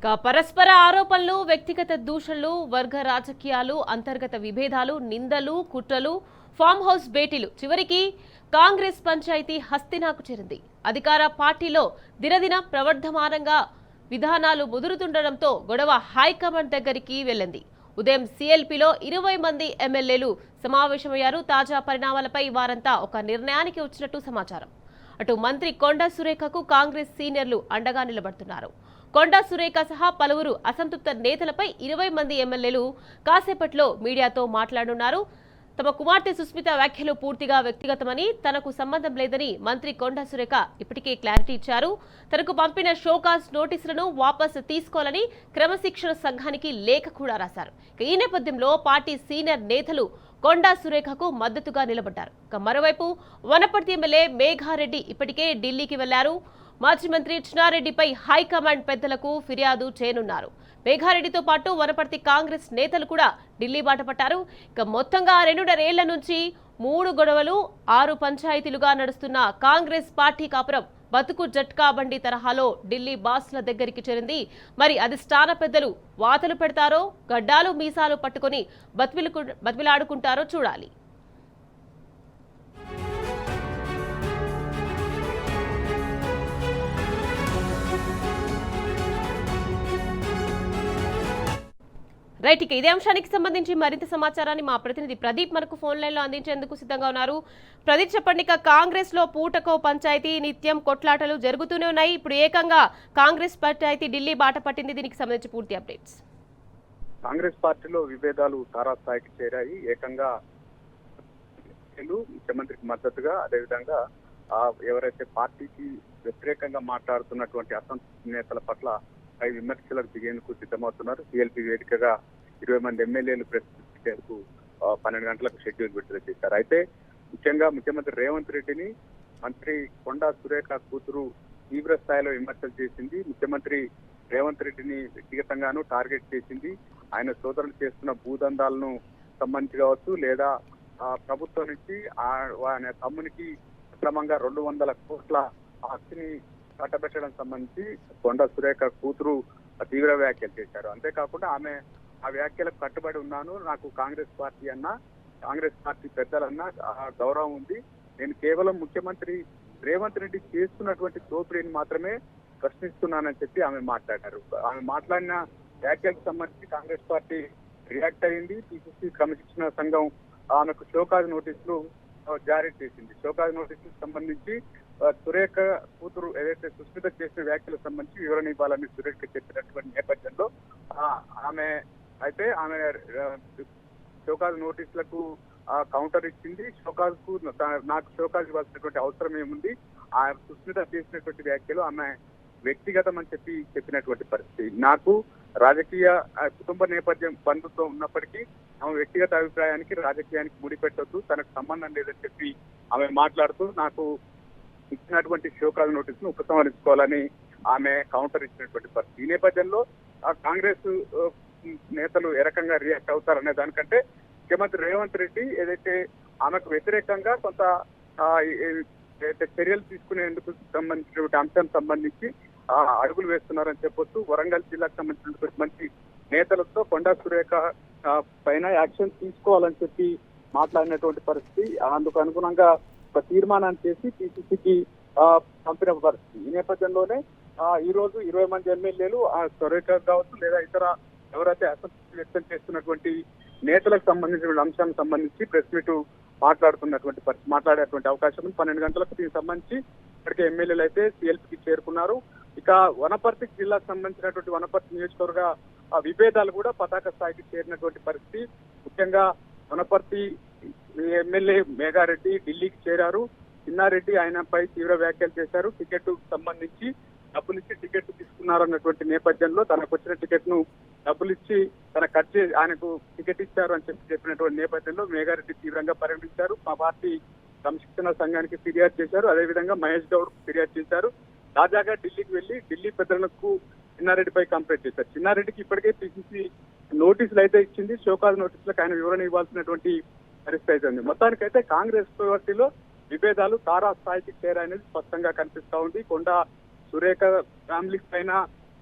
పరస్పర ఆరోపణలు, వ్యక్తిగత దూషణలు, వర్గ రాజకీయాలు, అంతర్గత విభేదాలు, నిందలు, కుట్రలు, ఫామ్ హౌస్ భేటీలు, చివరికి కాంగ్రెస్ పంచాయతీ హస్తినాకు చేరింది. అధికార పార్టీలో దినదిన ప్రవర్ధమానంగా విధానాలు ముదురుతుండటంతో గొడవ హైకమాండ్ దగ్గరికి వెళ్లింది. ఉదయం సీఎల్పీలో 20 మంది ఎమ్మెల్యేలు సమావేశమయ్యారు. తాజా పరిణామాలపై వారంతా ఒక నిర్ణయానికి వచ్చినట్టు సమాచారం. అటు మంత్రి కొండా సురేఖకు కాంగ్రెస్ సీనియర్లు అండగా నిలబడుతున్నారు. కొండా సురేఖ సహా పలువురు అసంతృప్త నేతలపై 20 మంది ఎమ్మెల్యేలు కాసేపట్లో మీడియాతో మాట్లాడనున్నారు. తమ కుమార్తె సుస్మిత వ్యాఖ్యలు పూర్తిగా వ్యక్తిగతమని, తనకు సంబంధం లేదని మంత్రి కొండా సురేఖ ఇప్పటికే క్లారిటీ ఇచ్చారు. తనకు పంపిన షోకాజ్ నోటీసులను వాపస్ తీసుకోవాలని క్రమశిక్షణ సంఘానికి లేఖ కూడా రాశారు. ఈ నేపథ్యంలో పార్టీ సీనియర్ నేతలు కొండా సురేఖకు మద్దతుగా నిలబడ్డారు. మరోవైపు వనపర్తి ఎమ్మెల్యే మేఘారెడ్డి ఇప్పటికే ఢిల్లీకి వెళ్లారు. మాజీ మంత్రి చిన్నారెడ్డిపై హైకమాండ్ పెద్దలకు ఫిర్యాదు చేయనున్నారు. మేఘారెడ్డితో పాటు వనపర్తి కాంగ్రెస్ నేతలు కూడా ఢిల్లీ బాట పట్టారు. మొత్తంగా 2.5 ఏళ్ల నుంచి 3 గొడవలు, 6 పంచాయతీలుగా నడుస్తున్న కాంగ్రెస్ పార్టీ కాపురం బతుకు జట్కా బండి తరహాలో ఢిల్లీ బాస్ల దగ్గరికి చేరింది. మరి అధిష్టాన పెద్దలు వాతలు పెడతారో, గడ్డాలు మీసాలు పట్టుకొని బతిమిలాడుకుంటారో చూడాలి. రైట్, ఇక ఇదే అంశానికి సంబంధించి మరింత సమాచారాన్ని మా ప్రతినిధి ప్రదీప్ మనకు ఫోన్ లైన్ లో అందించేందుకు సిద్ధంగా ఉన్నారు. ప్రదీప్, చెప్పండి, ఇక కాంగ్రెస్ లో పూటకో పంచాయతీ, నిత్యం కొట్లాటలు జరుగుతూనే ఉన్నాయి. ఇప్పుడు ఏకంగా కాంగ్రెస్ పంచాయతీ ఢిల్లీ బాట పట్టింది. దీనికి సంబంధించి పూర్తి అప్డేట్స్. కాంగ్రెస్ పార్టీలో విభేదాలు తారాస్థాయికి చేరాయి. ఏకంగా ముఖ్యమంత్రికి మద్దతుగా, అదేవిధంగా ఎవరైతే పార్టీకి వ్యతిరేకంగా మాట్లాడుతున్నటువంటి అసంతృప్తి నేతల పట్ల విమర్శలకు దిగేందుకు సిద్ధమవుతున్నారు. సిఎల్పీ వేదికగా 20 మంది ఎమ్మెల్యేలు ప్రెస్ మీట్ 12 గంటలకు షెడ్యూల్ విడుదల చేశారు. అయితే ముఖ్యంగా ముఖ్యమంత్రి రేవంత్ రెడ్డిని మంత్రి కొండా సురేఖ కూతురు తీవ్ర స్థాయిలో విమర్శలు చేసింది. ముఖ్యమంత్రి రేవంత్ రెడ్డిని వ్యక్తిగతంగానూ టార్గెట్ చేసింది. ఆయన సోదరులు చేస్తున్న భూదందాలను సంబంధించి కావచ్చు, లేదా ప్రభుత్వం నుంచి ఆయన తమ్మునికి క్రమంగా 200 కోట్ల ఆస్తిని కట్టబెట్టడం సంబంధించి కొండా సురేఖ కూతురు తీవ్ర వ్యాఖ్యలు చేశారు. అంతేకాకుండా ఆమె ఆ వ్యాఖ్యలకు కట్టుబడి ఉన్నాను, నాకు కాంగ్రెస్ పార్టీ అన్నా, కాంగ్రెస్ పార్టీ పెద్దలన్నా గౌరవం ఉంది, నేను కేవలం ముఖ్యమంత్రి రేవంత్ రెడ్డి చేస్తున్నటువంటి దోపిడీని మాత్రమే ప్రశ్నిస్తున్నానని చెప్పి ఆమె మాట్లాడారు. ఆమె మాట్లాడిన వ్యాఖ్యలకు సంబంధించి కాంగ్రెస్ పార్టీ రియాక్ట్ అయింది. పిసిసి క్రమశిక్షణ సంఘం ఆమెకు షోకాజ్ నోటీసులు జారీ చేసింది. షోకాజ్ నోటీసులకు సంబంధించి సురేఖ కూతురు ఏదైతే సుస్మిత చేసిన వ్యాఖ్యలకు సంబంధించి వివరణ ఇవ్వాలని సురేఖ చెప్పినటువంటి నేపథ్యంలో ఆమె షోకాజ్ నోటీసులకు కౌంటర్ ఇచ్చింది. షోకాజ్ కు నాకు షోకాజ్ ఇవ్వాల్సినటువంటి అవసరం ఏముంది, ఆ సుస్మిత చేసినటువంటి వ్యాఖ్యలు ఆమె వ్యక్తిగతం అని చెప్పినటువంటి పరిస్థితి. నాకు రాజకీయ కుటుంబ నేపథ్యం బంధుత్వం ఉన్నప్పటికీ ఆమె వ్యక్తిగత అభిప్రాయానికి రాజకీయానికి ముడిపెట్టొద్దు, తనకు సంబంధం లేదని చెప్పి ఆమె మాట్లాడుతూ నాకు ఇచ్చినటువంటి షోకాజ్ నోటీసును ఉపసంహరించుకోవాలని ఆమె కౌంటర్ ఇచ్చినటువంటి పరిస్థితి. ఈ నేపథ్యంలో కాంగ్రెస్ నేతలు ఏ రకంగా రియాక్ట్ అవుతారనే దానికంటే ముఖ్యమంత్రి రేవంత్ రెడ్డి ఏదైతే ఆమెకు వ్యతిరేకంగా కొంత చర్యలు తీసుకునేందుకు సంబంధించినటువంటి అంశం సంబంధించి అడుగులు వేస్తున్నారని చెప్పొచ్చు. వరంగల్ జిల్లాకు సంబంధించినటువంటి మంచి నేతలతో కొండా సురేఖ పైన యాక్షన్ తీసుకోవాలని చెప్పి మాట్లాడినటువంటి పరిస్థితి. అందుకు అనుగుణంగా ఒక తీర్మానాన్ని చేసి పిసిసికి పంపిన పరిస్థితి. ఈ నేపథ్యంలోనే ఈ రోజు 20 మంది ఎమ్మెల్యేలు సురేఖ కావచ్చు, లేదా ఇతర ఎవరైతే అసంతృప్తి వ్యక్తం చేస్తున్నటువంటి నేతలకు సంబంధించిన అంశానికి సంబంధించి ప్రెస్ మీట్ మాట్లాడేటువంటి అవకాశం ఉంది. 12 గంటలకు దీనికి సంబంధించి ఇప్పటికే ఎమ్మెల్యేలు అయితే సిఎల్పీకి చేరుకున్నారు. ఇక వనపర్తి జిల్లాకు సంబంధించినటువంటి వనపర్తి నియోజకవర్గ విభేదాలు కూడా పతాక స్థాయికి చేరినటువంటి పరిస్థితి. ముఖ్యంగా వనపర్తి ఎమ్మెల్యే మేఘారెడ్డి ఢిల్లీకి చేరారు. చిన్నారెడ్డి ఆయనపై తీవ్ర వ్యాఖ్యలు చేశారు. టికెట్ సంబంధించి డబ్బులిచ్చి టికెట్ తీసుకున్నారన్నటువంటి నేపథ్యంలో తనకు వచ్చిన టికెట్ ను డబ్బులిచ్చి ఆయనకు టికెట్ ఇచ్చారు అని చెప్పినటువంటి నేపథ్యంలో మేఘారెడ్డి తీవ్రంగా పరిగణించారు. మా పార్టీ క్రమశిక్షణ సంఘానికి ఫిర్యాదు చేశారు. అదేవిధంగా మహేష్ గౌడ్ ఫిర్యాదు చేశారు. తాజాగా ఢిల్లీకి వెళ్లి ఢిల్లీ పెద్దలకు చిన్నారెడ్డిపై కంప్లైంట్ చేశారు. చిన్నారెడ్డికి ఇప్పటికే పిసిసి నోటీసులు అయితే ఇచ్చింది. షోకాజ్ నోటీసులకు ఆయన వివరణ ఇవ్వాల్సినటువంటి పరిస్థితి అయితే ఉంది. మొత్తానికైతే కాంగ్రెస్ పార్టీలో విభేదాలు తారా స్థాయికి చేరాయనేది స్పష్టంగా కనిపిస్తా ఉంది. కొండా సురేఖ ఫ్యామిలీ పైన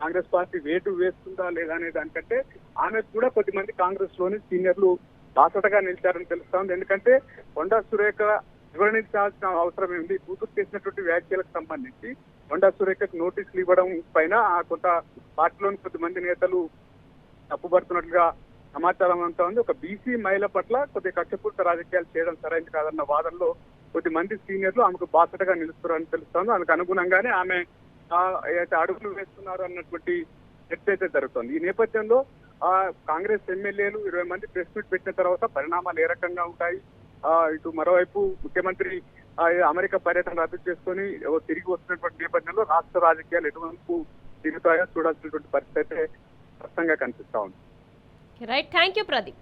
కాంగ్రెస్ పార్టీ వేటు వేస్తుందా లేదా అనే దానికంటే ఆమె కూడా కొద్దిమంది కాంగ్రెస్ లోని సీనియర్లు బాసటగా నిలిచారని తెలుస్తా ఉంది. ఎందుకంటే కొండా సురేఖ వివరించాల్సిన అవసరం ఏంది, కూతురు చేసినటువంటి వ్యాఖ్యలకు సంబంధించి కొండా సురేఖకు నోటీసులు ఇవ్వడం పైన కొంత పార్టీలోని కొద్దిమంది నేతలు తప్పుపడుతున్నట్లుగా సమాచారం అంతా ఉంది. ఒక బీసీ మహిళ పట్ల కొద్ది కక్షపూరిత రాజకీయాలు చేయడం సరైనది కాదన్న వాదనలో కొద్దిమంది సీనియర్లు ఆమెకు బాసటగా నిలుస్తున్నారని తెలుస్తోంది. అందుకు అనుగుణంగానే ఆమె ఏదైతే అడుగులు వేస్తున్నారు అన్నటువంటి చర్చ అయితే జరుగుతుంది. ఈ నేపథ్యంలో కాంగ్రెస్ ఎమ్మెల్యేలు 20 మంది ప్రెస్ మీట్ పెట్టిన తర్వాత పరిణామాలు ఏ రకంగా ఉంటాయి, ఇటు మరోవైపు ముఖ్యమంత్రి అమెరికా పర్యటన రద్దు చేసుకొని తిరిగి వస్తున్నటువంటి నేపథ్యంలో రాష్ట్ర రాజకీయాలు ఎటువైపు తిరుగుతాయో చూడాల్సినటువంటి పరిస్థితి అయితే స్పష్టంగా కనిపిస్తా ఉంది. Right, thank you Pradeep.